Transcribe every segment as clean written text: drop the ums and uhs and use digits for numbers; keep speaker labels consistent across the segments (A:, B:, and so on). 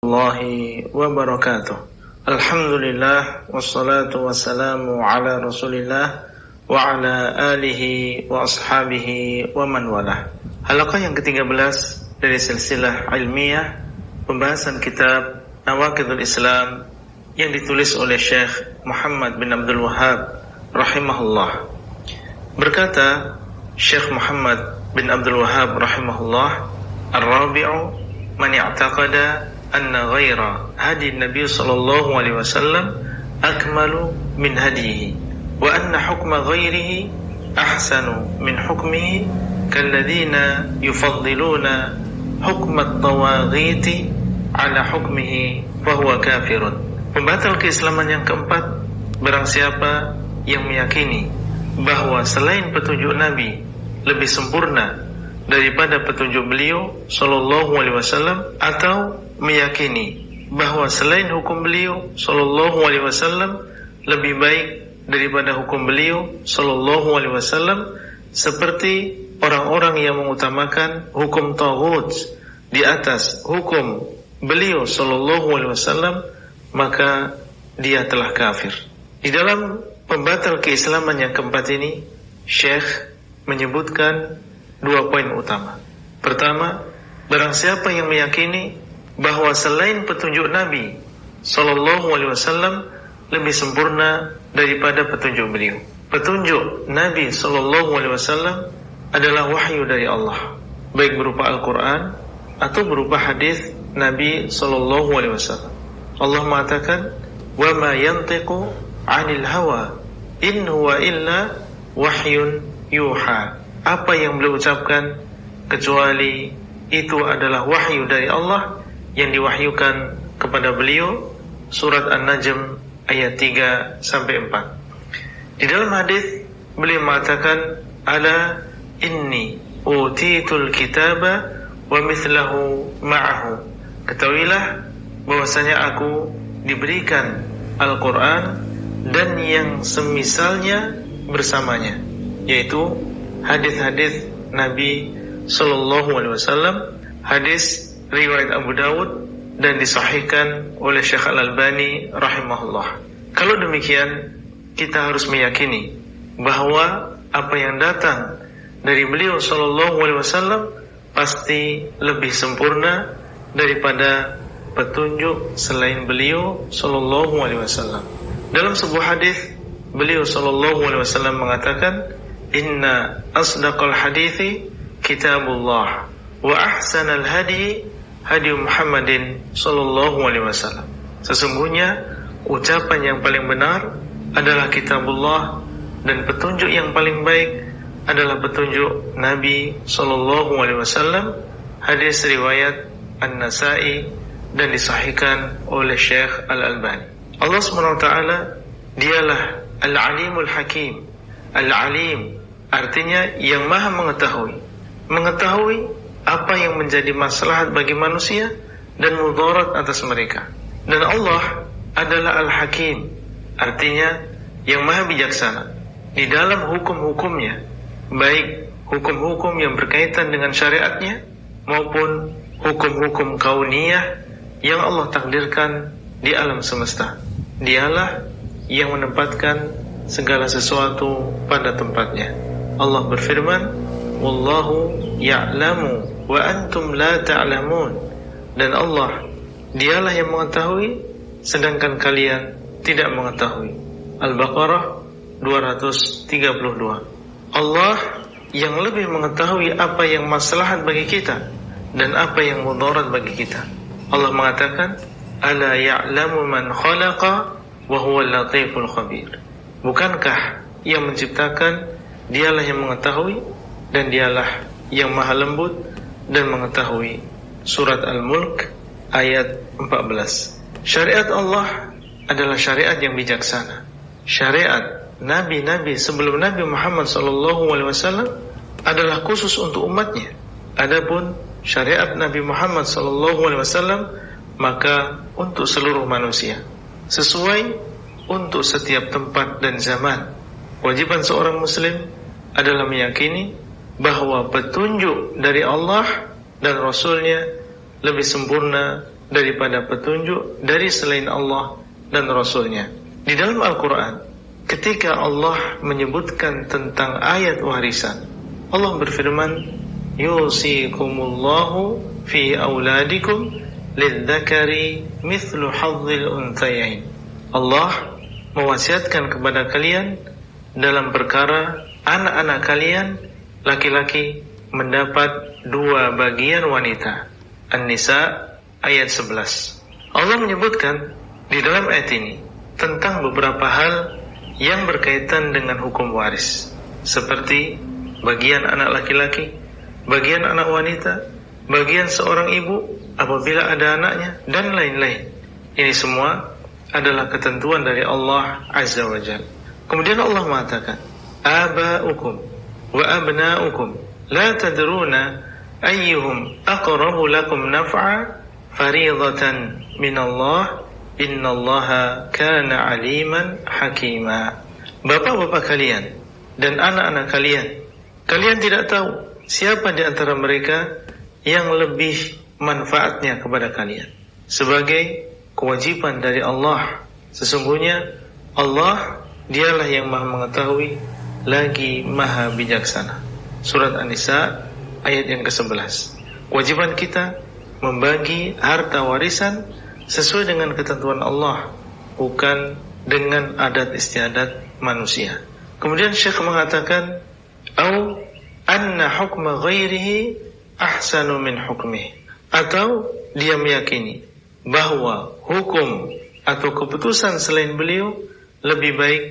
A: Warahmatullahi wabarakatuh. Alhamdulillah wassalatu wassalamu ala Rasulillah wa ala alihi wa ashabihi wa man walah. Halaqah yang ke-13 dari silsilah ilmiah pembahasan kitab Nawaqidul Islam yang ditulis oleh Syekh Muhammad bin Abdul Wahhab rahimahullah. Berkata Syekh Muhammad bin Abdul Wahhab rahimahullah, "Ar-rabi'u man i'taqada anna ghaira hadi Nabi sallallahu alaihi wasallam akmalu min hadihi wa anna hukma ghairihi ahsanu min hukmihi kalladhina yufaddiluna hukma at-tawaghiti ala hukmihi fahuwa kafirun." Pembatal keislaman yang keempat, barang siapa yang meyakini bahwa selain petunjuk Nabi lebih sempurna daripada petunjuk beliau sallallahu alaihi wasallam, atau meyakini bahwa selain hukum beliau sallallahu alaihi wasallam lebih baik daripada hukum beliau sallallahu alaihi wasallam, seperti orang-orang yang mengutamakan hukum taghut di atas hukum beliau sallallahu alaihi wasallam, maka dia telah kafir. Di dalam pembatal keislaman yang keempat ini, Syekh menyebutkan dua poin utama. Pertama, barang siapa yang meyakini bahwa selain petunjuk Nabi sallallahu alaihi wasallam lebih sempurna daripada petunjuk beliau. Petunjuk Nabi sallallahu alaihi wasallam adalah wahyu dari Allah, baik berupa Al-Qur'an atau berupa hadis Nabi sallallahu alaihi wasallam. Allah mengatakan, "Wa ma yantiqu 'anil hawa in huwa illa wahyun yuha." Apa yang beliau ucapkan kecuali itu adalah wahyu dari Allah yang diwahyukan kepada beliau. Surat An-Najm ayat 3 sampai 4. Di dalam hadis beliau mengatakan, "Ala inni utitul kitaba wa mithlahu ma'ahu." Ketahuilah bahwasanya aku diberikan Al-Qur'an dan yang semisalnya bersamanya, yaitu hadis-hadis Nabi sallallahu alaihi wasallam, hadis riwayat Abu Dawud dan disahihkan oleh Syekh Al-Albani rahimahullah. Kalau demikian, kita harus meyakini bahwa apa yang datang dari beliau sallallahu alaihi wasallam pasti lebih sempurna daripada petunjuk selain beliau sallallahu alaihi wasallam. Dalam sebuah hadis, beliau sallallahu alaihi wasallam mengatakan, "Inna asdaqal hadithi kitabullah wa ahsanal hadi hadi Muhammadin sallallahu alaihi wasallam." Sesungguhnya ucapan yang paling benar adalah kitabullah, dan petunjuk yang paling baik adalah petunjuk Nabi sallallahu alaihi wasallam. Hadis riwayat An-Nasa'i dan disahihkan oleh Syekh Al-Albani. Allah SWT dialah Al-Alimul Hakim. Al-Alim artinya yang maha mengetahui apa yang menjadi maslahat bagi manusia dan mudarat atas mereka. Dan Allah adalah Al-Hakim, artinya yang maha bijaksana di dalam hukum-hukumnya, baik hukum-hukum yang berkaitan dengan syariatnya maupun hukum-hukum kauniyah yang Allah takdirkan di alam semesta. Dialah yang menempatkan segala sesuatu pada tempatnya. Allah berfirman, "Wallahu ya'lamu wa antum la ta'lamun." Dan Allah, dialah yang mengetahui sedangkan kalian tidak mengetahui. Al-Baqarah 232. Allah yang lebih mengetahui apa yang maslahat bagi kita dan apa yang mudarat bagi kita. Allah mengatakan, "Ala ya'lamu man khalaqa wa huwal latiful khabir." Bukankah yang menciptakan dialah yang mengetahui dan dialah yang maha lembut dan mengetahui. Surat Al-Mulk ayat 14. Syariat Allah adalah syariat yang bijaksana. Syariat nabi-nabi sebelum Nabi Muhammad SAW adalah khusus untuk umatnya. Adapun syariat Nabi Muhammad SAW maka untuk seluruh manusia, sesuai untuk setiap tempat dan zaman. Kewajiban seorang muslim adalah meyakini bahwa petunjuk dari Allah dan Rasulnya lebih sempurna daripada petunjuk dari selain Allah dan Rasulnya. Di dalam Al-Quran, ketika Allah menyebutkan tentang ayat warisan, Allah berfirman, yusikumullahu fi auladikum lidzakari mithlu hadzil unthayain. Allah mewasiatkan kepada kalian dalam perkara anak-anak kalian laki-laki mendapat 2 bagian wanita. An-Nisa ayat 11. Allah menyebutkan di dalam ayat ini tentang beberapa hal yang berkaitan dengan hukum waris, seperti bagian anak laki-laki, bagian anak wanita, bagian seorang ibu apabila ada anaknya, dan lain-lain. Ini semua adalah ketentuan dari Allah Azza wa Jalla. Kemudian Allah mengatakan, aba'ukum wa abna'ukum la tadruna ayyuhum aqrabu lakum naf'a fariidatan minallah innallaha kana aliman hakima. Bapak-bapak kalian dan anak-anak kalian tidak tahu siapa di antara mereka yang lebih manfaatnya kepada kalian sebagai kewajiban dari Allah. Sesungguhnya Allah dialah yang maha mengetahui lagi maha bijaksana. Surat An-Nisa ayat yang ke-11. Kewajiban kita membagi harta warisan sesuai dengan ketentuan Allah, bukan dengan adat istiadat manusia. Kemudian Syekh mengatakan, au anna hukma ghairihi ahsanu min hukmihi, atau dia meyakini bahwa hukum atau keputusan selain beliau lebih baik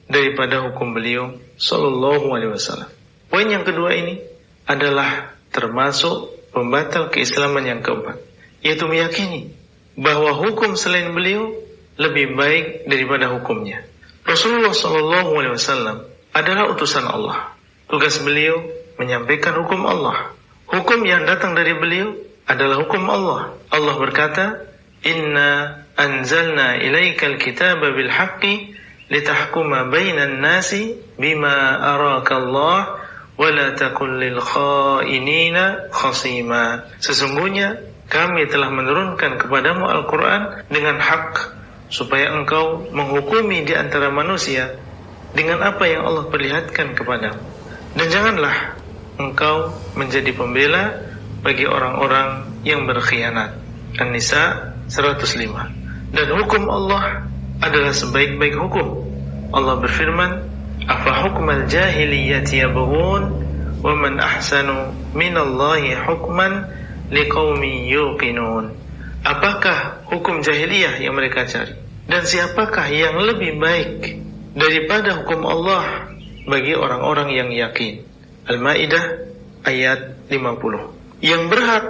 A: daripada hukum beliau sallallahu alaihi wasallam. Poin yang kedua ini adalah termasuk pembatal keislaman yang keempat, yaitu meyakini bahwa hukum selain beliau lebih baik daripada hukumnya. Rasulullah sallallahu alaihi wasallam adalah utusan Allah. Tugas beliau menyampaikan hukum Allah. Hukum yang datang dari beliau adalah hukum Allah. Allah berkata, "Inna anzalna ilaikal kitaba bil haqqi litahkuma bainan nasi bima arakallah wa la takun lil khainina khasima." Sesungguhnya kami telah menurunkan kepadamu Al-Quran dengan hak, supaya engkau menghukumi di antara manusia dengan apa yang Allah perlihatkan kepadamu. Dan janganlah engkau menjadi pembela bagi orang-orang yang berkhianat. An-Nisa 105. Dan hukum Allah adalah sebaik-baik hukum. Allah berfirman, afa hukmal jahiliyyati yabghun wa man ahsanu minallahi hukman liqaumin yuqinun. Apakah hukum jahiliyah yang mereka cari? Dan siapakah yang lebih baik daripada hukum Allah bagi orang-orang yang yakin? Al-Maidah ayat 50. Yang berhak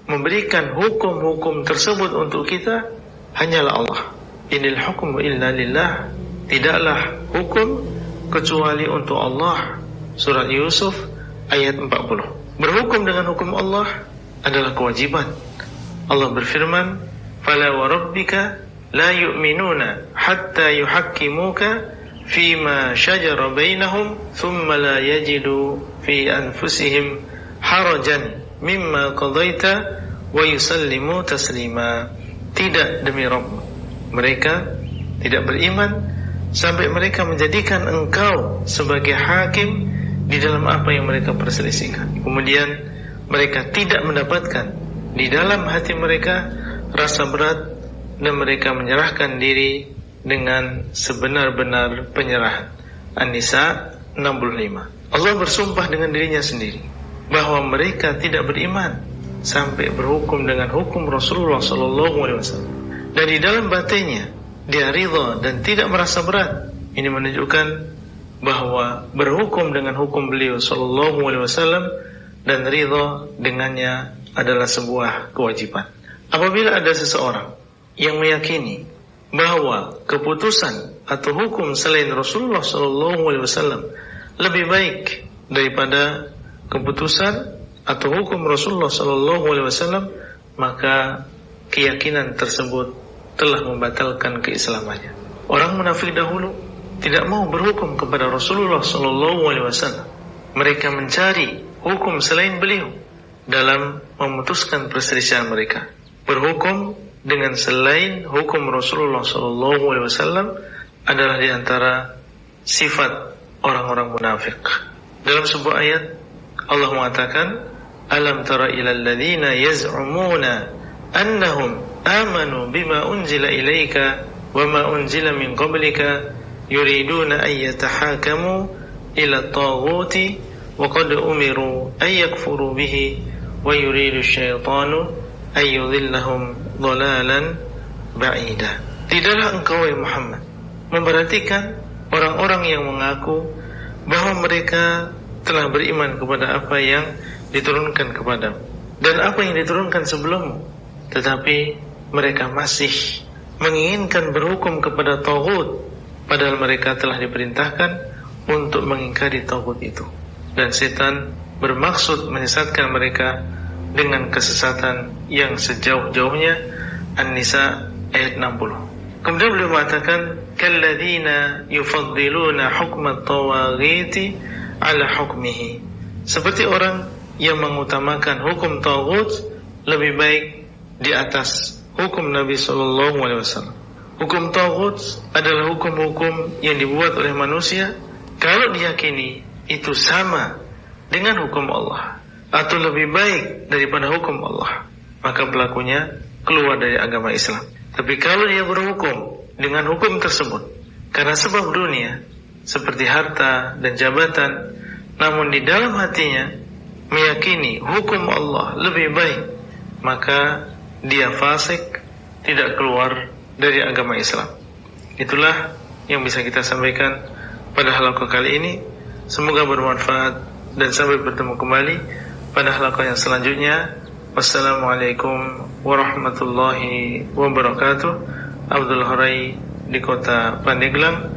A: memberikan hukum-hukum tersebut untuk kita hanyalah Allah. Inil hukmu illa lillah. Tidaklah hukum kecuali untuk Allah. Surat Yusuf ayat 40. Berhukum dengan hukum Allah adalah kewajiban. Allah berfirman, "Fala wa rabbika la yu'minuna hatta yuhakkimuka fima shajara bainahum thumma la yajidu fi anfusihim harajan mimma qadaita wa yusallimu taslima." Tidak demi Rabb, mereka tidak beriman sampai mereka menjadikan engkau sebagai hakim di dalam apa yang mereka perselisihkan. Kemudian mereka tidak mendapatkan di dalam hati mereka rasa berat dan mereka menyerahkan diri dengan sebenar-benar penyerahan. An-Nisa 65. Allah bersumpah dengan dirinya sendiri bahwa mereka tidak beriman sampai berhukum dengan hukum Rasulullah SAW. Dan di dalam batinnya dia ridha dan tidak merasa berat. Ini menunjukkan bahwa berhukum dengan hukum beliau SAW dan ridha dengannya adalah sebuah kewajiban. Apabila ada seseorang yang meyakini bahwa keputusan atau hukum selain Rasulullah SAW lebih baik daripada keputusan atau hukum Rasulullah SAW, maka keyakinan tersebut telah membatalkan keislamannya. Orang munafik dahulu tidak mau berhukum kepada Rasulullah SAW. Mereka mencari hukum selain beliau dalam memutuskan perselisihan mereka. Berhukum dengan selain hukum Rasulullah SAW adalah diantara sifat orang-orang munafik. Dalam sebuah ayat Allah mengatakan, alam tara ilal ladzina yaz'umuna annahum amanu bima unzila ilaika wama unzila min qablika yuriduna an yatahakamu ila at-taghuti wa qad umiru an yakfuru bihi wa yuridu asyaitanu an yudhillahum dhalalan ba'ida. Tidaklah engkau wahai Muhammad memperhatikan orang-orang yang mengaku bahwa mereka telah beriman kepada apa yang diturunkan kepadamu dan apa yang diturunkan sebelummu, tetapi mereka masih menginginkan berhukum kepada taghut, padahal mereka telah diperintahkan untuk mengingkari taghut itu. Dan setan bermaksud menyesatkan mereka dengan kesesatan yang sejauh-jauhnya. An-Nisa ayat 60. Kemudian beliau mengatakan, kalladzina yufaddiluna hukmat tawaghiti ala hukmihi, seperti orang yang mengutamakan hukum taghut lebih baik di atas hukum Nabi SAW. Hukum taghut adalah hukum-hukum yang dibuat oleh manusia, kalau diyakini itu sama dengan hukum Allah atau lebih baik daripada hukum Allah, maka pelakunya keluar dari agama Islam. Tapi kalau dia berhukum dengan hukum tersebut karena sebab dunia seperti harta dan jabatan, namun di dalam hatinya meyakini hukum Allah lebih baik, maka dia fasik, tidak keluar dari agama Islam. Itulah yang bisa kita sampaikan pada halaqah kali ini. Semoga bermanfaat dan sampai bertemu kembali pada halaqah yang selanjutnya. Wassalamualaikum warahmatullahi wabarakatuh. Abdul Hurai di kota Pandeglang.